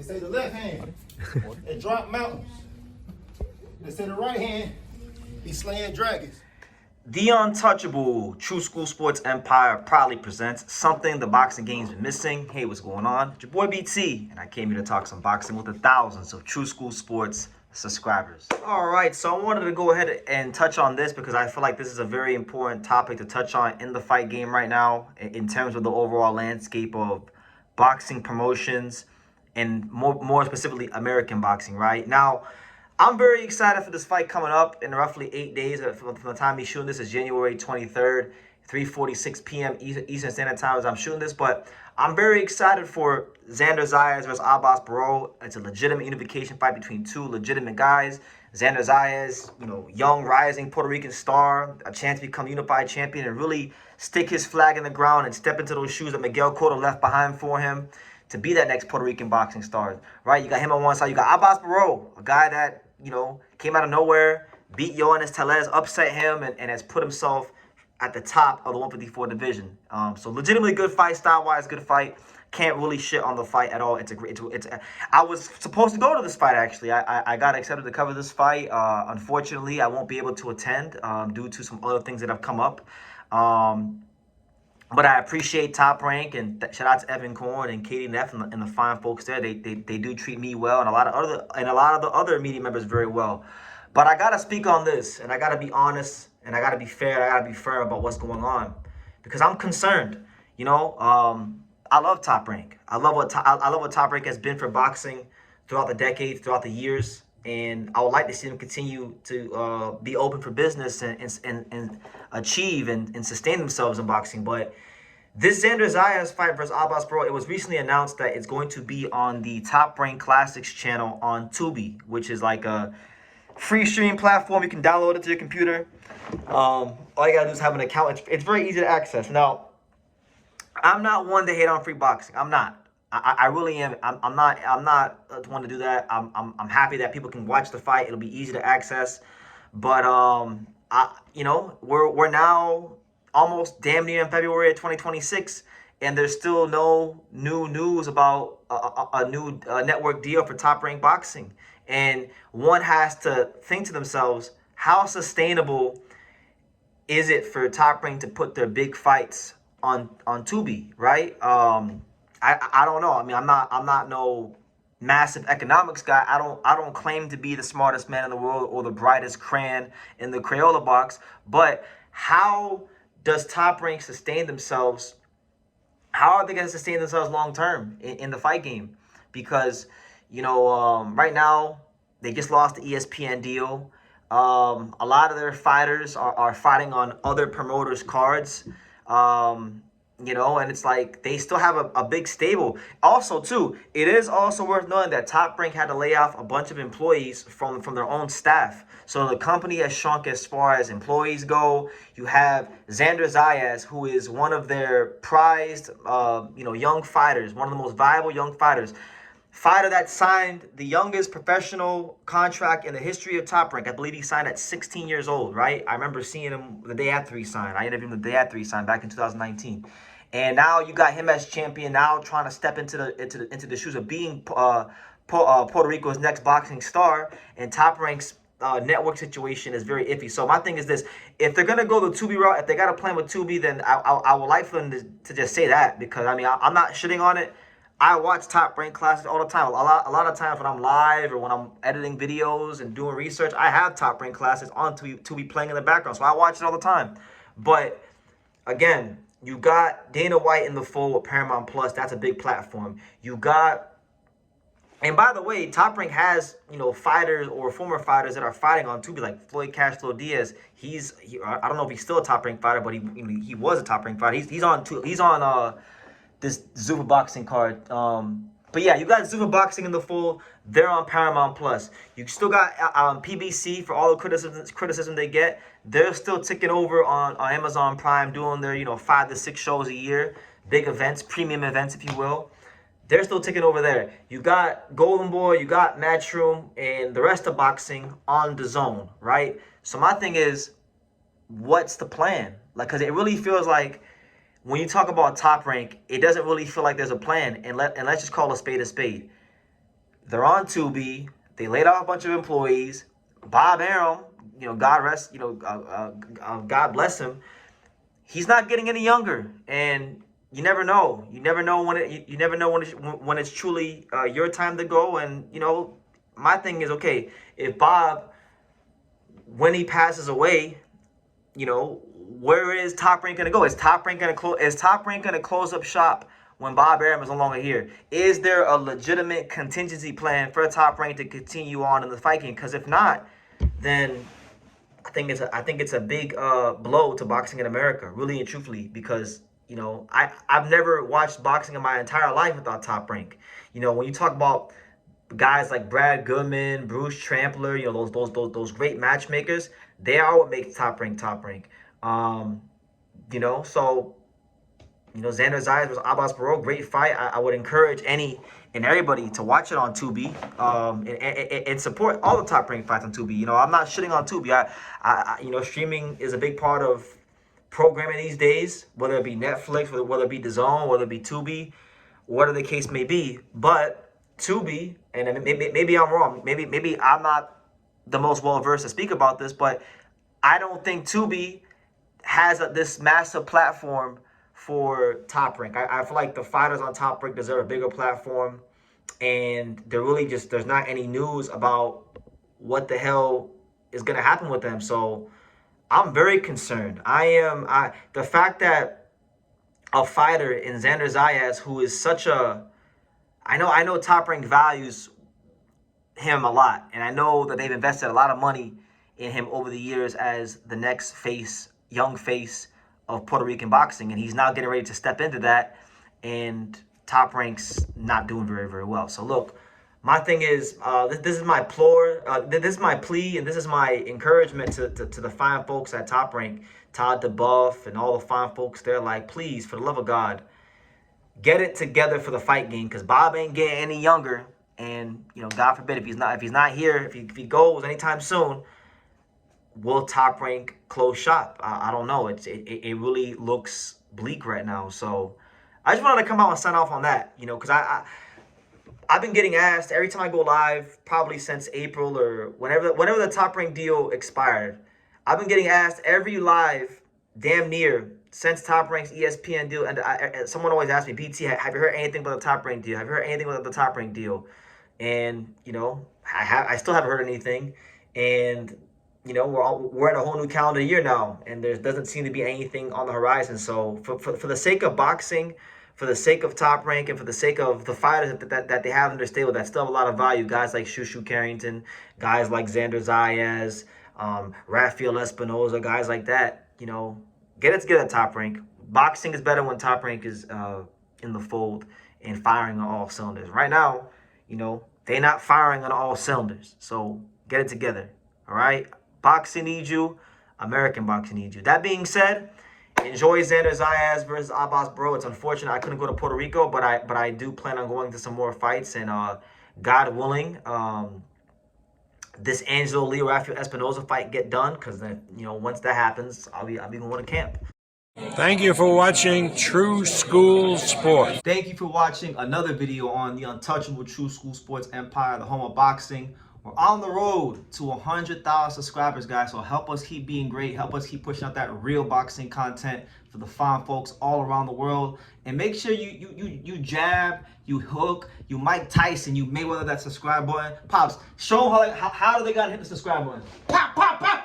They say the left hand, it drop mountains. They say the right hand, be slaying dragons. The untouchable True School Sports Empire proudly presents something the boxing game's been missing. Hey, what's going on? It's your boy BT, and I came here to talk some boxing with the thousands of True School Sports subscribers. All right, so I wanted to go ahead and touch on this because I feel like this is a very important topic to touch on in the fight game right now in terms of the overall landscape of boxing promotions and more specifically American boxing, right? Now, I'm very excited for this fight coming up in roughly 8 days. From the time he's shooting this is January 23rd, 3:46 p.m. Eastern Standard Time as I'm shooting this. But I'm very excited for Xander Zayas versus Abass Baraou. It's a legitimate unification fight between two legitimate guys. Xander Zayas, young rising Puerto Rican star, a chance to become unified champion and really stick his flag in the ground and step into those shoes that Miguel Cotto left behind for him to be that next Puerto Rican boxing star, right? You got him on one side. You got Abass Baraou, a guy that, came out of nowhere, beat Yoenis Tellez, upset him, and has put himself at the top of the 154 division. So legitimately good fight, style-wise, good fight. Can't really shit on the fight at all. I was supposed to go to this fight, actually. I got accepted to cover this fight. Unfortunately, I won't be able to attend due to some other things that have come up. But I appreciate Top Rank and shout out to Evan Korn and Katie Neff and the fine folks there. They do treat me well and a lot of the other media members very well. But I gotta speak on this, and I gotta be honest, and I gotta be fair. I gotta be firm about what's going on because I'm concerned. I love Top Rank. I love what Top Rank has been for boxing throughout the decades, throughout the years. And I would like to see them continue to be open for business and achieve and sustain themselves in boxing. But this Xander Zayas fight versus Abass Baraou, it was recently announced that it's going to be on the Top Rank Classics channel on Tubi, which is like a free streaming platform. You can download it to your computer. All you gotta do is have an account. It's very easy to access. Now, I'm not one to hate on free boxing. I'm not. I really am. I'm not the one to do that. I'm happy that people can watch the fight. It'll be easy to access. But we're now almost damn near in February of 2026, and there's still no new news about a new network deal for Top Rank Boxing. And one has to think to themselves, how sustainable is it for Top Rank to put their big fights on Tubi, right? I don't know. I mean, I'm not no massive economics guy. I don't claim to be the smartest man in the world or the brightest crayon in the Crayola box. But how does Top Rank sustain themselves? How are they going to sustain themselves long term in the fight game? Because right now they just lost the ESPN deal. A lot of their fighters are fighting on other promoters' cards. And it's like they still have a big stable. Also, too, it is also worth knowing that Top Rank had to lay off a bunch of employees from their own staff. So the company has shrunk as far as employees go. You have Xander Zayas, who is one of their prized, young fighters, one of the most viable young fighters. Fighter that signed the youngest professional contract in the history of Top Rank. I believe he signed at 16 years old, right? I remember seeing him the day after he signed. I interviewed him the day after he signed back in 2019. And now you got him as champion, now trying to step into the shoes of being Puerto Rico's next boxing star. And Top Rank's network situation is very iffy. So my thing is this: if they're gonna go the Tubi route, if they got a plan with Tubi, then I would like for them to just say that, because I mean I'm not shitting on it. I watch Top Rank classes all the time. A lot of times when I'm live or when I'm editing videos and doing research, I have Top Rank classes on Tubi playing in the background, so I watch it all the time. But again, you got Dana White in the fold with Paramount Plus. That's a big platform. You got, and by the way, Top Rank has fighters or former fighters that are fighting on Tubi, like Floyd Castro Diaz. I don't know if he's still a Top Rank fighter, but he was a Top Rank fighter. He's on this Zuffa Boxing card. But yeah, you got Zuffa Boxing in the fold. They're on Paramount Plus. You still got PBC for all the criticism they get. They're still ticking over on Amazon Prime, doing their 5 to 6 shows a year, big events, premium events, if you will. They're still ticking over there. You got Golden Boy, you got Matchroom, and the rest of boxing on the Zone, right? So my thing is, what's the plan? Because it really feels like when you talk about Top Rank, it doesn't really feel like there's a plan. And let's just call a spade a spade. They're on Tubi. They laid off a bunch of employees. Bob Arum, God bless him. He's not getting any younger, and you never know. You never know when it's truly your time to go. And my thing is, okay, if Bob, when he passes away, where is Top Rank gonna go? Is Top Rank gonna close up shop when Bob Arum is no longer here? Is there a legitimate contingency plan for Top Rank to continue on in the fight game? Because if not, then I think it's a big blow to boxing in America, really and truthfully, because I've never watched boxing in my entire life without Top Rank. When you talk about guys like Brad Goodman, Bruce Trampler, those great matchmakers, they are what makes Top Rank Top Rank. Xander Zayas versus Abass Baraou, great fight. I would encourage any and everybody to watch it on Tubi, and support all the Top Rank fights on Tubi. I'm not shitting on Tubi. Streaming is a big part of programming these days, whether it be Netflix, whether it be DAZN, whether it be Tubi, whatever the case may be. But Tubi, and maybe I'm wrong. Maybe I'm not the most well versed to speak about this, but I don't think Tubi has this massive platform for Top Rank. I feel like the fighters on Top Rank deserve a bigger platform, and there's not any news about what the hell is gonna happen with them. So I'm very concerned. The fact that a fighter in Xander Zayas, who is such a, I know Top Rank values him a lot, and I know that they've invested a lot of money in him over the years as the next young face of Puerto Rican boxing, and he's now getting ready to step into that, and Top Rank's not doing very, very well. So look, my thing is, this is my plea, and this is my encouragement to the fine folks at Top Rank, Todd DeBuff, and all the fine folks there. Like, please, for the love of God, get it together for the fight game, because Bob ain't getting any younger, and God forbid if he's not here, if he goes anytime soon, will Top Rank close shop? I don't know. It really looks bleak right now. So I just wanted to come out and sign off on that, because I've been getting asked every time I go live, probably since April or whenever the Top Rank deal expired. I've been getting asked every live, damn near, since Top Rank's ESPN deal. And someone always asks me, BT, have you heard anything about the Top Rank deal? Have you heard anything about the Top Rank deal? And I still haven't heard anything. And we're in a whole new calendar year now, and there doesn't seem to be anything on the horizon. So for the sake of boxing, for the sake of Top Rank, and for the sake of the fighters that they have in their stable that still have a lot of value, guys like Shushu Carrington, guys like Xander Zayas, Rafael Espinoza, guys like that, get it together, Top Rank. Boxing is better when Top Rank is in the fold and firing on all cylinders. Right now, they're not firing on all cylinders. So get it together, all right? Boxing needs you. American boxing needs you. That being said, enjoy Xander Zayas versus Abass Baraou. It's unfortunate I couldn't go to Puerto Rico, but I do plan on going to some more fights, and God willing, this Angelo Lee Rafael Espinoza fight get done, because then once that happens, I'll be going to camp. Thank you for watching True School Sports. Thank you for watching another video on the untouchable True School Sports empire, the home of boxing. We're on the road to 100,000 subscribers, guys. So help us keep being great. Help us keep pushing out that real boxing content for the fine folks all around the world. And make sure you jab, you hook, you Mike Tyson, you Mayweather that subscribe button. Pops, show them how do they gotta hit the subscribe button. Pop, pop, pop.